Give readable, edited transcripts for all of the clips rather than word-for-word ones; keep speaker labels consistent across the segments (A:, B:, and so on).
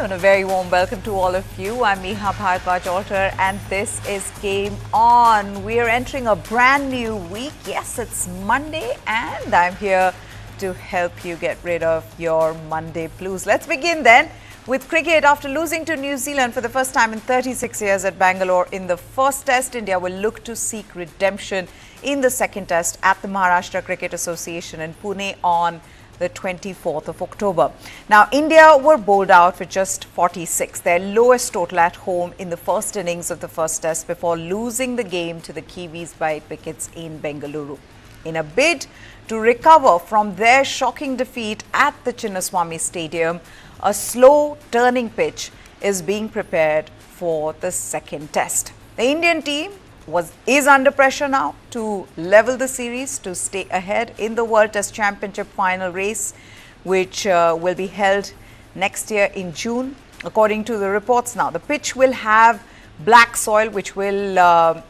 A: afternoon. A very warm welcome to all of you. I'm Meha Bhardwaj-Alter and this is Game On. We are entering a brand new week. Yes, it's Monday and I'm here to help you get rid of your Monday blues. Let's begin then with cricket. After losing to New Zealand for the first time in 36 years at Bengaluru in the first test, India will look to seek redemption in the second test at the Maharashtra Cricket Association in Pune on the 24th of October. Now, India were bowled out for just 46, their lowest total at home in the first innings of the first test before losing the game to the Kiwis by 8 wickets in Bengaluru. In a bid to recover from their shocking defeat at the Chinnaswamy Stadium, a slow turning pitch is being prepared for the second test. The Indian team is under pressure now to level the series to stay ahead in the World Test Championship final race, which will be held next year in June. According to the reports now, the pitch will have black soil, which will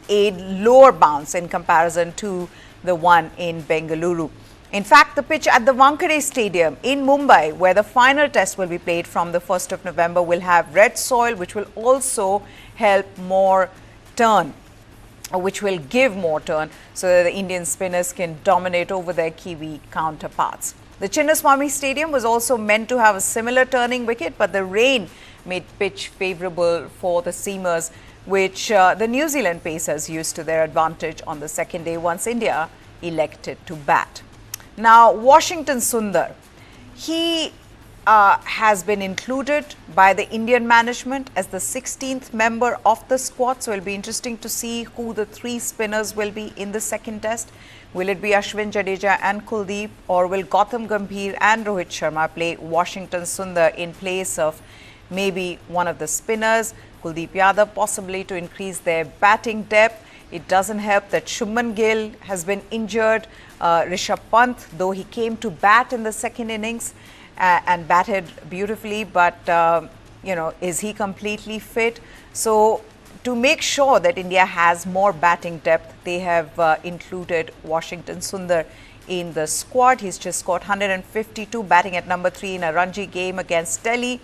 A: aid lower bounce in comparison to the one in Bengaluru. In fact, the pitch at the Wankhede Stadium in Mumbai, where the final test will be played from the 1st of November, will have red soil, which will also help more turn, which will give more turn so that the Indian spinners can dominate over their Kiwi counterparts. The Chinnaswamy Stadium was also meant to have a similar turning wicket, but the rain made pitch favourable for the seamers, which the New Zealand pacers used to their advantage on the second day once India elected to bat. Now, Washington Sundar, he has been included by the Indian management as the 16th member of the squad. So, it will be interesting to see who the three spinners will be in the second test. Will it be Ashwin, Jadeja and Kuldeep, or will Gautam Gambhir and Rohit Sharma play Washington Sundar in place of maybe one of the spinners, Kuldeep Yadav, possibly to increase their batting depth? It doesn't help that Shubman Gill has been injured. Rishabh Pant, though he came to bat in the second innings and batted beautifully, but is he completely fit? So to make sure that India has more batting depth, they have included Washington Sundar in the squad. He's just scored 152, batting at number 3 in a Ranji game against Delhi.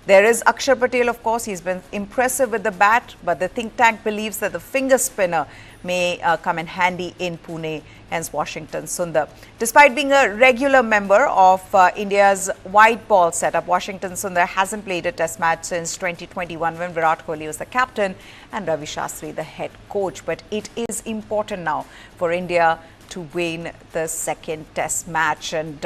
A: There is Akshar Patel, of course. He's been impressive with the bat, but the think tank believes that the finger spinner may come in handy in Pune, hence Washington Sundar. Despite being a regular member of India's white ball setup, Washington Sundar hasn't played a test match since 2021 when Virat Kohli was the captain and Ravi Shastri the head coach. But it is important now for India to win the second test match and,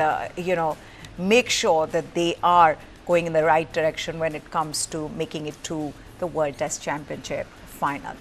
A: make sure that they are going in the right direction when it comes to making it to the World Test Championship final.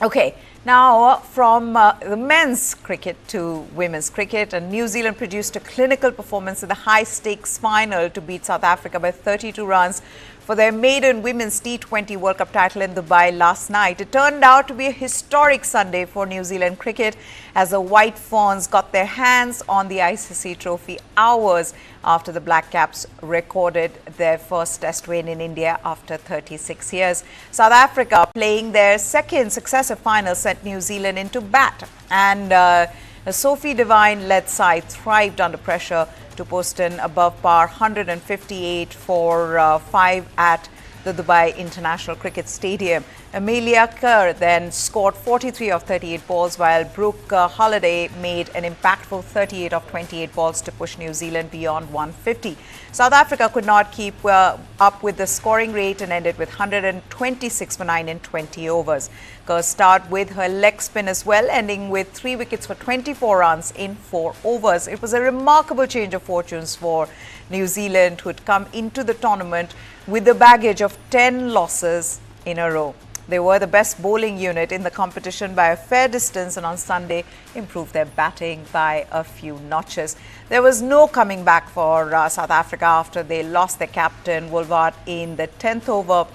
A: Okay, now from the men's cricket to women's cricket, and New Zealand produced a clinical performance in the high-stakes final to beat South Africa by 32 runs for their maiden Women's T20 World Cup title in Dubai last night. It turned out to be a historic Sunday for New Zealand cricket as the White Ferns got their hands on the ICC trophy hours after the Black Caps recorded their first test win in India after 36 years. South Africa, playing their second successive final, sent New Zealand into bat, and the Sophie Devine-led side thrived under pressure to post an above par 158 for 5 at the Dubai International Cricket Stadium. Amelia Kerr then scored 43 of 38 balls, while Brooke Holliday made an impactful 38 of 28 balls to push New Zealand beyond 150. South Africa could not keep up with the scoring rate and ended with 126 for 9 in 20 overs. Kerr started with her leg spin as well, ending with 3 wickets for 24 runs in 4 overs. It was a remarkable change of fortunes for New Zealand, who had come into the tournament with the baggage of 10 losses in a row. They were the best bowling unit in the competition by a fair distance, and on Sunday improved their batting by a few notches. There was no coming back for South Africa after they lost their captain Woolward in the 10th over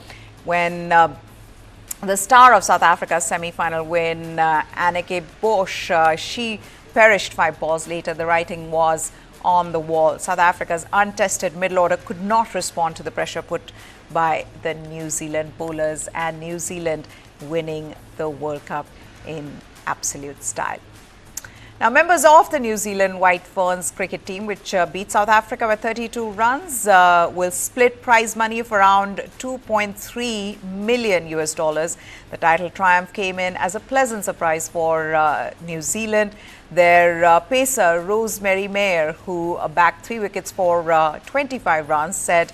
A: when the star of South Africa's semi-final win, Anneke Bosch, she perished 5 balls later. The writing was on the wall. South Africa's untested middle order could not respond to the pressure put by the New Zealand bowlers, and New Zealand winning the World Cup in absolute style. Now, members of the New Zealand White Ferns cricket team, which beat South Africa by 32 runs, will split prize money of around 2.3 million US dollars. The title triumph came in as a pleasant surprise for New Zealand. Their pacer, Rosemary Mayer, who bagged 3 wickets for 25 runs, said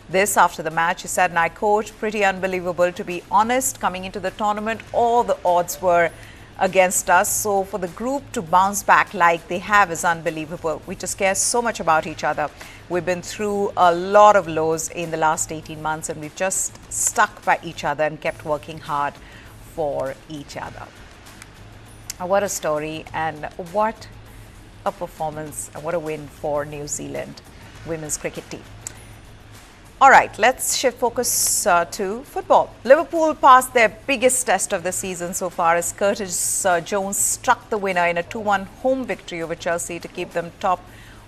A: this after the match. He said, and I quote, "Pretty unbelievable, to be honest. Coming into the tournament, all the odds were against us. So for the group to bounce back like they have is unbelievable. We just care so much about each other. We've been through a lot of lows in the last 18 months and we've just stuck by each other and kept working hard for each other." What a story, and what a performance, and what a win for New Zealand women's cricket team. All right, let's shift focus to football. Liverpool passed their biggest test of the season so far as Curtis Jones struck the winner in a 2-1 home victory over Chelsea to keep them top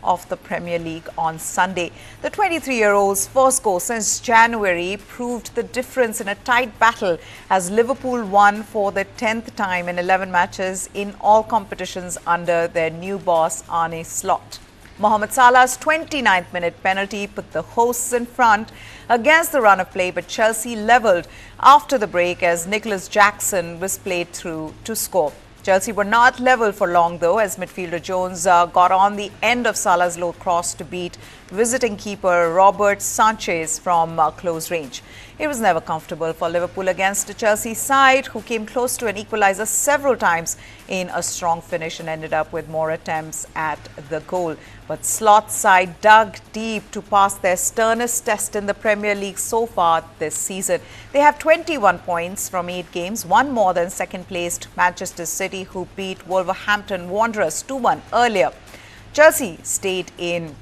A: of the Premier League on Sunday. The 23-year-old's first goal since January proved the difference in a tight battle as Liverpool won for the 10th time in 11 matches in all competitions under their new boss Arne Slot. Mohamed Salah's 29th minute penalty put the hosts in front against the run of play, but Chelsea levelled after the break as Nicholas Jackson was played through to score. Chelsea were not level for long though, as midfielder Jones got on the end of Salah's low cross to beat visiting keeper Robert Sanchez from close range. It was never comfortable for Liverpool against a Chelsea side who came close to an equaliser several times in a strong finish and ended up with more attempts at the goal. But Slot's side dug deep to pass their sternest test in the Premier League so far this season. They have 21 points from 8 games, one more than second-placed Manchester City, who beat Wolverhampton Wanderers 2-1 earlier. Chelsea stayed in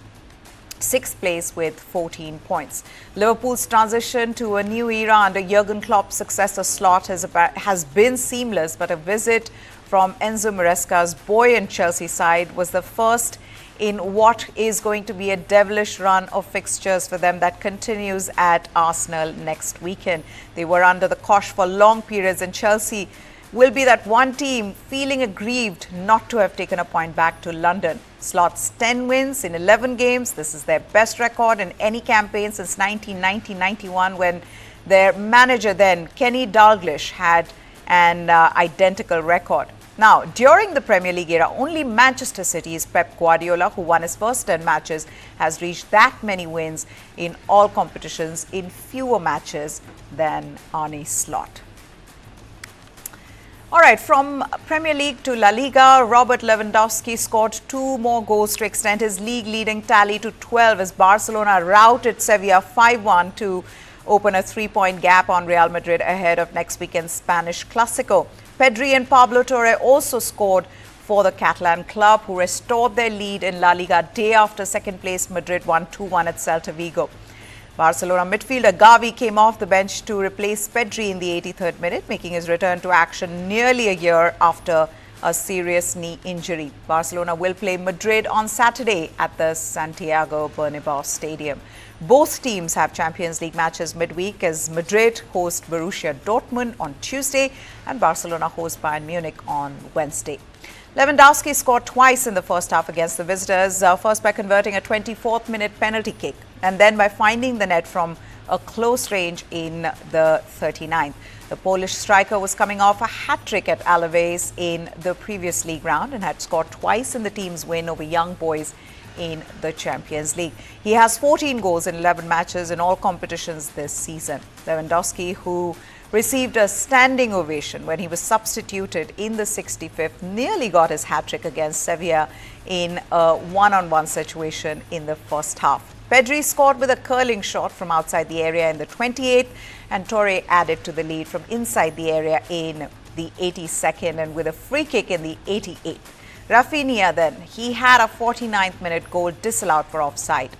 A: 6th place with 14 points. Liverpool's transition to a new era under Jurgen Klopp's successor Slot has been seamless, but a visit from Enzo Maresca's buoyant Chelsea side was the first in what is going to be a devilish run of fixtures for them that continues at Arsenal next weekend. They were under the cosh for long periods, and Chelsea will be that one team feeling aggrieved not to have taken a point back to London. Slot's 10 wins in 11 games. This is their best record in any campaign since 1990-91, when their manager then, Kenny Dalglish, had an identical record. Now, during the Premier League era, only Manchester City's Pep Guardiola, who won his first 10 matches, has reached that many wins in all competitions in fewer matches than Arne Slot. All right, from Premier League to La Liga, Robert Lewandowski scored 2 more goals to extend his league-leading tally to 12 as Barcelona routed Sevilla 5-1 to open a 3-point gap on Real Madrid ahead of next weekend's Spanish Clásico. Pedri and Pablo Torre also scored for the Catalan club, who restored their lead in La Liga day after second-place Madrid won 2-1 at Celta Vigo. Barcelona midfielder Gavi came off the bench to replace Pedri in the 83rd minute, making his return to action nearly a year after a serious knee injury. Barcelona will play Madrid on Saturday at the Santiago Bernabeu Stadium. Both teams have Champions League matches midweek as Madrid host Borussia Dortmund on Tuesday and Barcelona host Bayern Munich on Wednesday. Lewandowski scored twice in the first half against the visitors, first by converting a 24th minute penalty kick and then by finding the net from a close range in the 39th. The Polish striker was coming off a hat-trick at Alaves in the previous league round and had scored twice in the team's win over Young Boys in the Champions League. He has 14 goals in 11 matches in all competitions this season. Lewandowski, who received a standing ovation when he was substituted in the 65th, nearly got his hat-trick against Sevilla in a one-on-one situation in the first half. Pedri scored with a curling shot from outside the area in the 28th, and Torre added to the lead from inside the area in the 82nd and with a free kick in the 88th. Rafinha then, he had a 49th minute goal disallowed for offside.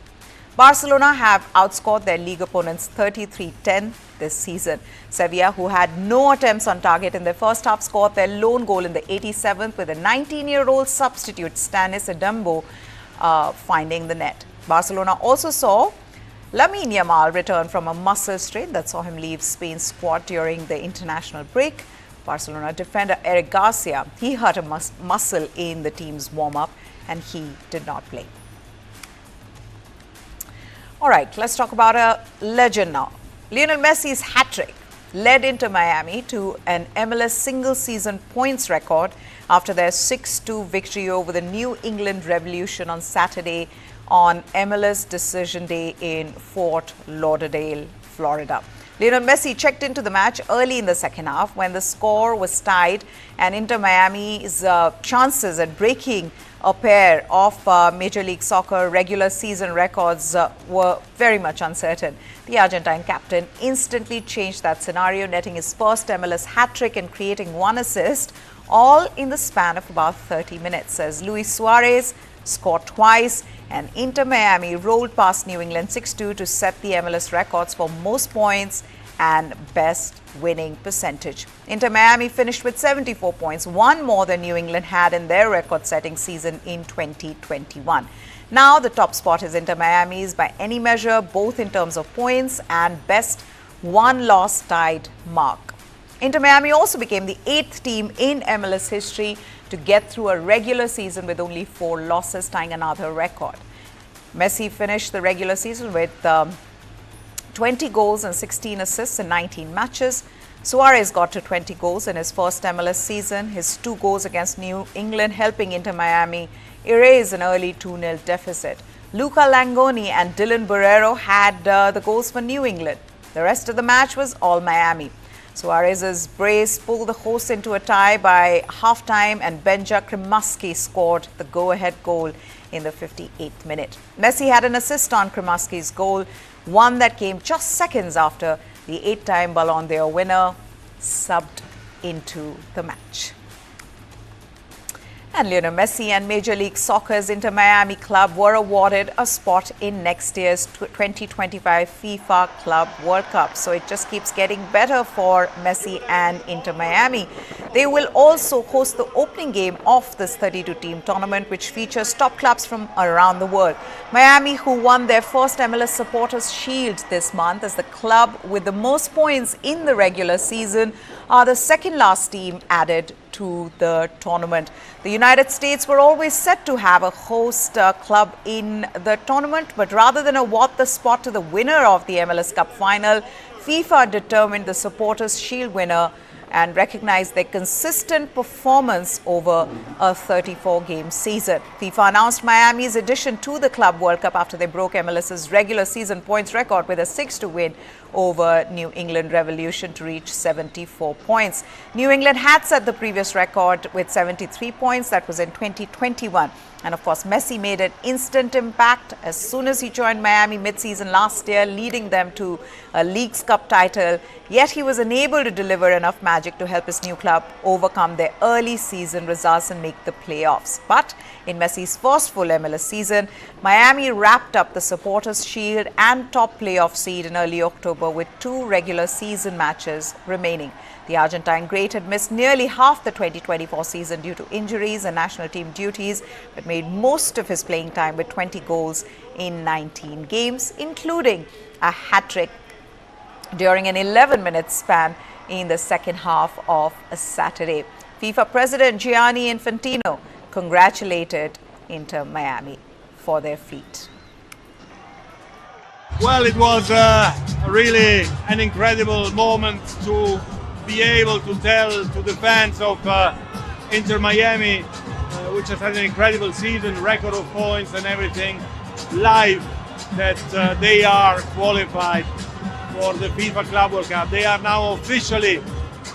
A: Barcelona have outscored their league opponents 33-10 this season. Sevilla, who had no attempts on target in their first half, scored their lone goal in the 87th with a 19-year-old substitute Stanis Adambo finding the net. Barcelona also saw Lamine Yamal return from a muscle strain that saw him leave Spain's squad during the international break. Barcelona defender Eric Garcia, he hurt a muscle in the team's warm-up and he did not play. All right, let's talk about a legend now. Lionel Messi's hat-trick led Inter Miami to an MLS single-season points record after their 6-2 victory over the New England Revolution on Saturday on MLS Decision Day in Fort Lauderdale, Florida. Lionel Messi checked into the match early in the second half when the score was tied and Inter Miami's chances at breaking a pair of Major League Soccer regular season records were very much uncertain. The Argentine captain instantly changed that scenario, netting his first MLS hat-trick and creating one assist, all in the span of about 30 minutes, as Luis Suarez scored twice and Inter Miami rolled past New England 6-2 to set the MLS records for most points and best winning percentage. Inter Miami finished with 74 points, one more than New England had in their record-setting season in 2021. Now the top spot is Inter Miami's by any measure, both in terms of points and best one-loss tied mark. Inter Miami also became the 8th team in MLS history to get through a regular season with only 4 losses, tying another record. Messi finished the regular season with 20 goals and 16 assists in 19 matches. Suarez got to 20 goals in his first MLS season, his 2 goals against New England helping Inter Miami erase an early 2-0 deficit. Luca Langoni and Dylan Barrero had the goals for New England. The rest of the match was all Miami. Suarez's brace pulled the hosts into a tie by halftime and Benja Cremaschi scored the go-ahead goal in the 58th minute. Messi had an assist on Cremaschi's goal, one that came just seconds after the 8-time Ballon d'Or winner subbed into the match. And Lionel Messi and Major League Soccer's Inter Miami club were awarded a spot in next year's 2025 FIFA Club World Cup. So it just keeps getting better for Messi and Inter Miami. They will also host the opening game of this 32-team tournament, which features top clubs from around the world. Miami, who won their first MLS Supporters Shield this month as the club with the most points in the regular season, are the second last team added to the tournament. The United States were always set to have a host club in the tournament, but rather than award the spot to the winner of the MLS Cup final, FIFA determined the Supporters Shield winner and recognized their consistent performance over a 34-game season. FIFA announced Miami's addition to the Club World Cup after they broke MLS's regular season points record with a 6-2 win over New England Revolution to reach 74 points. New England had set the previous record with 73 points. That was in 2021. And of course, Messi made an instant impact as soon as he joined Miami mid-season last year, leading them to a Leagues Cup title. Yet he was unable to deliver enough magic to help his new club overcome their early season results and make the playoffs. But in Messi's first full MLS season, Miami wrapped up the Supporters Shield and top playoff seed in early October with 2 regular season matches remaining. The Argentine great had missed nearly half the 2024 season due to injuries and national team duties, but made most of his playing time with 20 goals in 19 games, including a hat-trick during an 11-minute span in the second half of a Saturday. FIFA President Gianni Infantino congratulated Inter Miami for their feat.
B: Well, it was really an incredible moment to be able to tell to the fans of Inter Miami, which has had an incredible season, record of points and everything, live, that they are qualified for the FIFA Club World Cup. They are now officially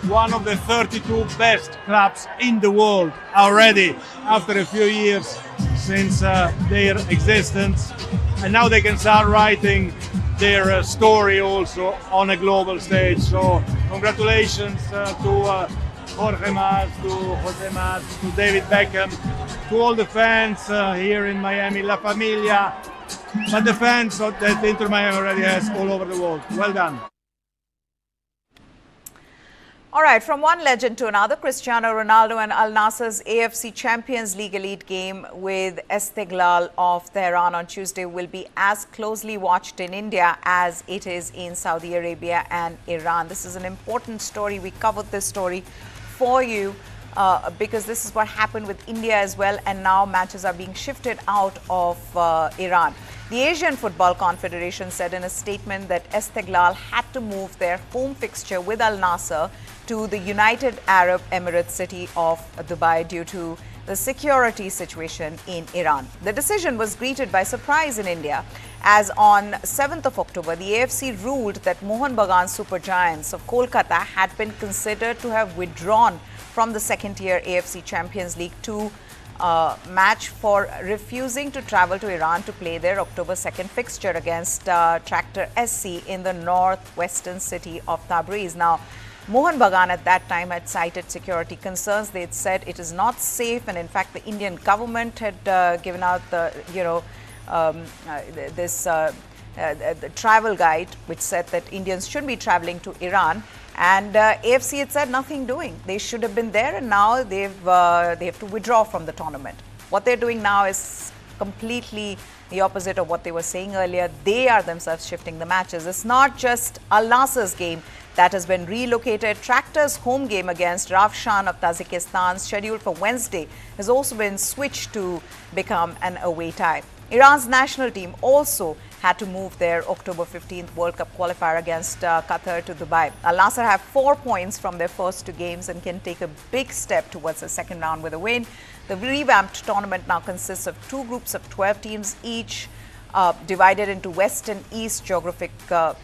B: one of the 32 best clubs in the world already after a few years since their existence. And now they can start writing their story also on a global stage. So congratulations to Jorge Mas, to Jose Mas, to David Beckham, to all the fans here in Miami, La Familia, but the fans that Inter Miami already has all over the world. Well done.
A: All right, from one legend to another, Cristiano Ronaldo and Al Nassr's AFC Champions League elite game with Esteghlal of Tehran on Tuesday will be as closely watched in India as it is in Saudi Arabia and Iran. This is an important story. We covered this story for you because this is what happened with India as well, and now matches are being shifted out of Iran. The Asian Football Confederation said in a statement that Istiqlal had to move their home fixture with Al Nassr to the United Arab Emirates city of Dubai due to the security situation in Iran. The decision was greeted by surprise in India, as on 7th of October, the AFC ruled that Mohun Bagan Super Giants of Kolkata had been considered to have withdrawn from the second-tier AFC Champions League 2 match for refusing to travel to Iran to play their October 2nd fixture against Tractor SC in the northwestern city of Tabriz. Now, Mohun Bagan at that time had cited security concerns. They had said it is not safe, and in fact, the Indian government had given out the, the travel guide, which said that Indians shouldn't be traveling to Iran. And AFC had said nothing doing. They should have been there, and now they have to withdraw from the tournament. What they're doing now is completely the opposite of what they were saying earlier. They are themselves shifting the matches. It's not just Al Nassr's game that has been relocated. Tractor's home game against Ravshan of Tajikistan, scheduled for Wednesday, has also been switched to become an away tie. Iran's national team also had to move their October 15th World Cup qualifier against Qatar to Dubai. Al Nassr have 4 points from their first 2 games and can take a big step towards the second round with a win. The revamped tournament now consists of 2 groups of 12 teams each, divided into west and east geographic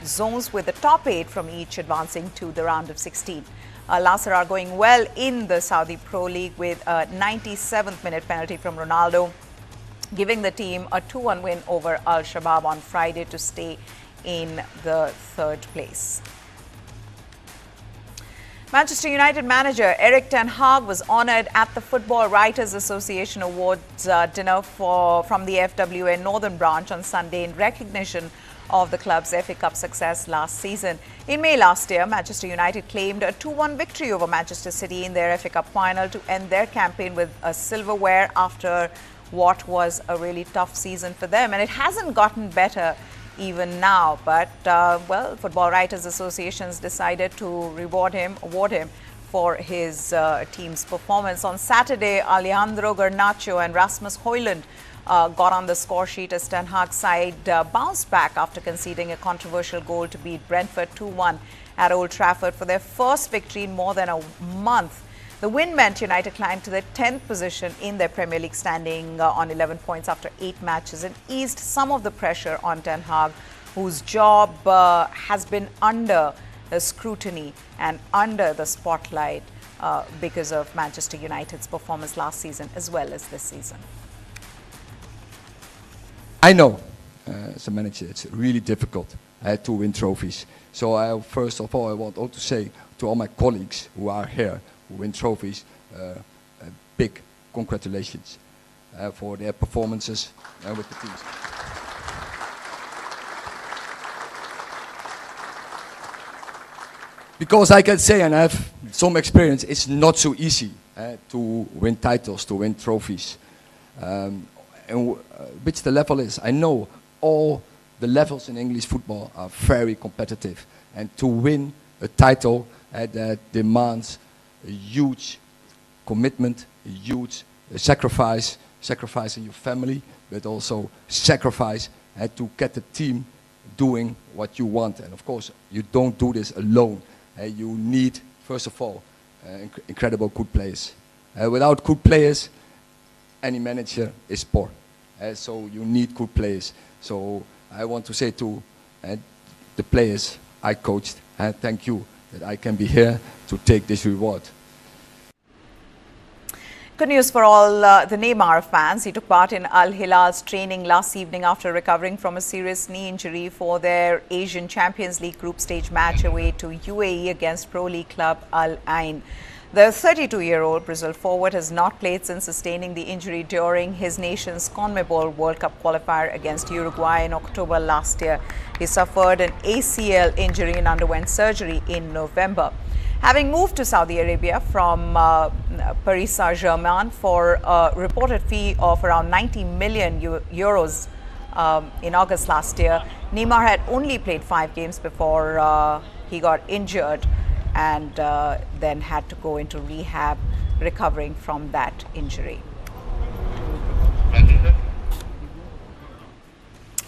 A: zones, with the top 8 from each advancing to the round of 16. Al Nassr are going well in the Saudi Pro League with a 97th minute penalty from Ronaldo, giving the team a 2-1 win over Al Shabab on Friday to stay in the 3rd place. Manchester United manager Erik ten Hag was honoured at the Football Writers Association Awards dinner from the FWA Northern Branch on Sunday in recognition of the club's FA Cup success last season. In May last year, Manchester United claimed a 2-1 victory over Manchester City in their FA Cup final to end their campaign with a silverware after what was a really tough season for them. And it hasn't gotten better even now, but well, Football Writers Associations decided to award him for his team's performance. On Saturday, Alejandro Garnacho and Rasmus Højlund got on the score sheet as Ten Hag's side bounced back after conceding a controversial goal to beat Brentford 2-1 at Old Trafford for their first victory in more than a month. The win meant United climbed to the 10th position in their Premier League standing on 11 points after 8 matches and eased some of the pressure on Ten Hag, whose job has been under the scrutiny and under the spotlight because of Manchester United's performance last season as well as this season.
C: I know, as a manager, it's really difficult to win trophies. So first of all, I want to say to all my colleagues who are here, who win trophies, big congratulations for their performances with the teams. Because I can say, and I have some experience, it's not so easy to win titles, to win trophies. And which the level is. I know all the levels in English football are very competitive. And to win a title that demands a huge commitment, a huge sacrificing your family, but also sacrifice to get the team doing what you want. And of course, you don't do this alone. You need, first of all, incredible good players. Without good players, any manager is poor. So you need good players. So I want to say to the players I coached, thank you that I can be here to take this reward.
A: Good news for all the Neymar fans. He took part in Al Hilal's training last evening after recovering from a serious knee injury for their Asian Champions League group stage match away to UAE against Pro League club Al Ain. The 32-year-old Brazil forward has not played since sustaining the injury during his nation's CONMEBOL World Cup qualifier against Uruguay in October last year. He suffered an ACL injury and underwent surgery in November. Having moved to Saudi Arabia from Paris Saint-Germain for a reported fee of around 90 million euros in August last year, Neymar had only played 5 games before he got injured. and then had to go into rehab, recovering from that injury.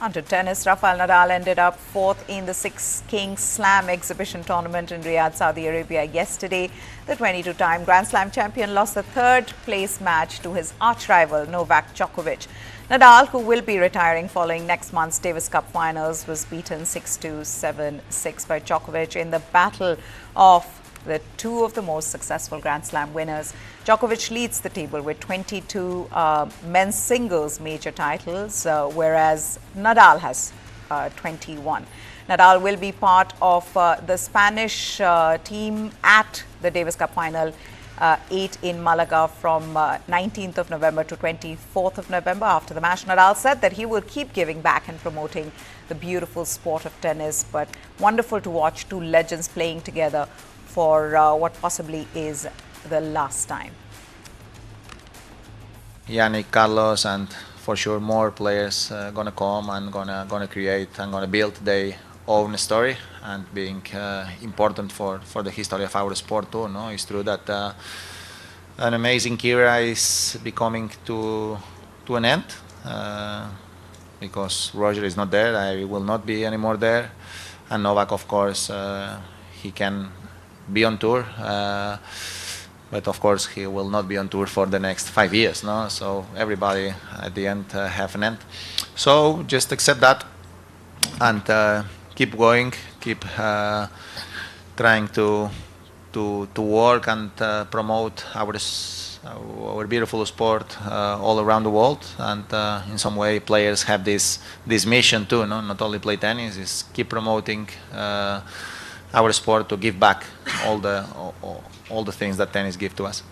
A: Onto tennis, Rafael Nadal ended up fourth in the Six Kings Slam exhibition tournament in Riyadh, Saudi Arabia yesterday. The 22-time Grand Slam champion lost the third-place match to his arch-rival Novak Djokovic. Nadal, who will be retiring following next month's Davis Cup finals, was beaten 6-2, 7-6 by Djokovic in the battle of the two of the most successful Grand Slam winners. Djokovic leads the table with 22 men's singles major titles, whereas Nadal has 21. Nadal will be part of the Spanish team at the Davis Cup final 8 in Malaga from 19th of November to 24th of November. After the match, Nadal said that he will keep giving back and promoting the beautiful sport of tennis, but wonderful to watch two legends playing together for what possibly is the last time.
D: Yannick, Carlos, and for sure more players gonna come and gonna create and gonna build their own story and being important for the history of our sport too. No, it's true that an amazing era is becoming to an end because Roger is not there. I will not be anymore there, and Novak, of course, he can be on tour, but of course he will not be on tour for the next 5 years. No, so everybody at the end have an end. So just accept that and keep going, keep trying to work and promote our beautiful sport all around the world. And in some way, players have this mission too. No, not only play tennis, is keep promoting our sport to give back all the things that tennis gives to us.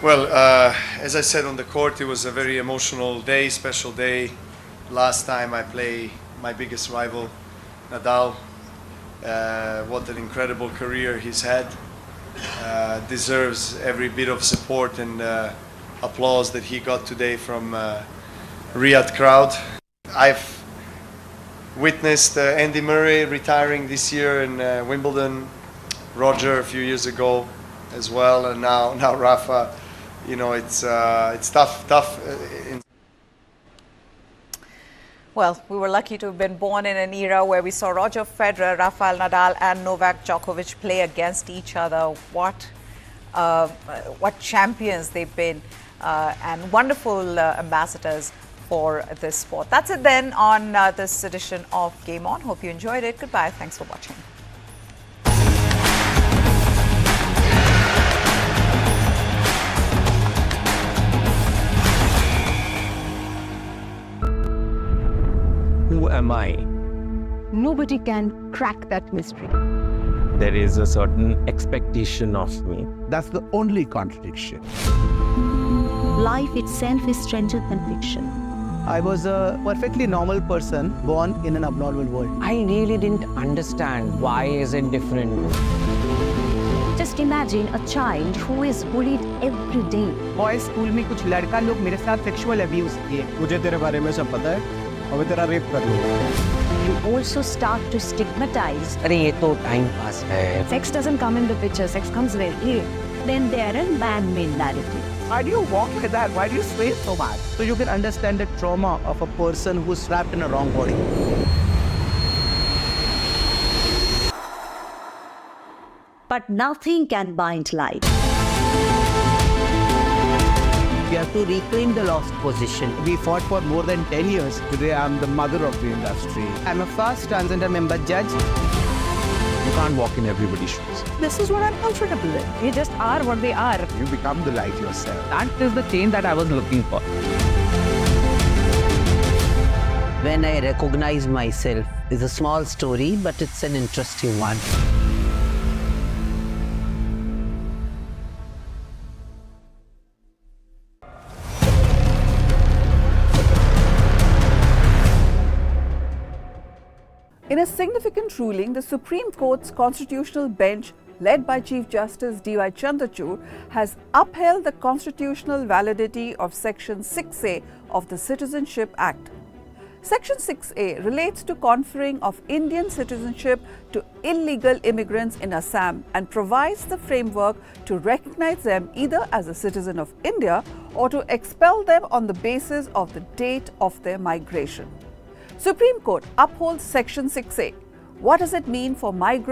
E: Well, as I said on the court, it was a very emotional day, special day. Last time I play my biggest rival, Nadal. What an incredible career he's had. Deserves every bit of support and applause that he got today from Riyadh crowd. I've witnessed Andy Murray retiring this year in Wimbledon, Roger a few years ago as well, and now Rafa. You know, it's tough.
A: Well, we were lucky to have been born in an era where we saw Roger Federer, Rafael Nadal and Novak Djokovic play against each other. What champions they've been and wonderful ambassadors for this sport. That's it then on this edition of Game On. Hope you enjoyed it. Goodbye. Thanks for watching.
F: Who am I?
G: Nobody can crack that mystery.
F: There is a certain expectation of me.
H: That's the only contradiction.
G: Life itself is stranger than fiction.
I: I was a perfectly normal person born in an abnormal world.
J: I really didn't understand why is it different.
G: Just imagine a child who is bullied every day.
I: Boys school में कुछ लड़का लोग मेरे साथ sexual abuse किए.
H: मुझे तेरे बारे में सब पता है. अब तेरा rape कर लूँगा.
G: You also start to stigmatize.
J: अरे ये तो time pass है.
G: Sex doesn't come in the picture. Sex comes very late. Then there are man-made narratives.
I: Why do you walk like that? Why do you sway so much? So you can understand the trauma of a person who's trapped in a wrong body.
G: But nothing can bind light.
I: We have to reclaim the lost position.
H: We fought for more than 10 years. Today I'm the mother of the industry.
I: I'm a first transgender member judge.
H: You can't walk in everybody's shoes.
G: This is what I'm comfortable with. They just are what they are.
H: You become the light yourself.
J: That is the change that I was looking for.
K: When I recognize myself, it's a small story, but it's an interesting one.
L: In a significant ruling, the Supreme Court's constitutional bench, led by Chief Justice D.Y. Chandrachud, has upheld the constitutional validity of Section 6A of the Citizenship Act. Section 6A relates to conferring of Indian citizenship to illegal immigrants in Assam and provides the framework to recognize them either as a citizen of India or to expel them on the basis of the date of their migration. Supreme Court upholds Section 6A. What does it mean for migrants?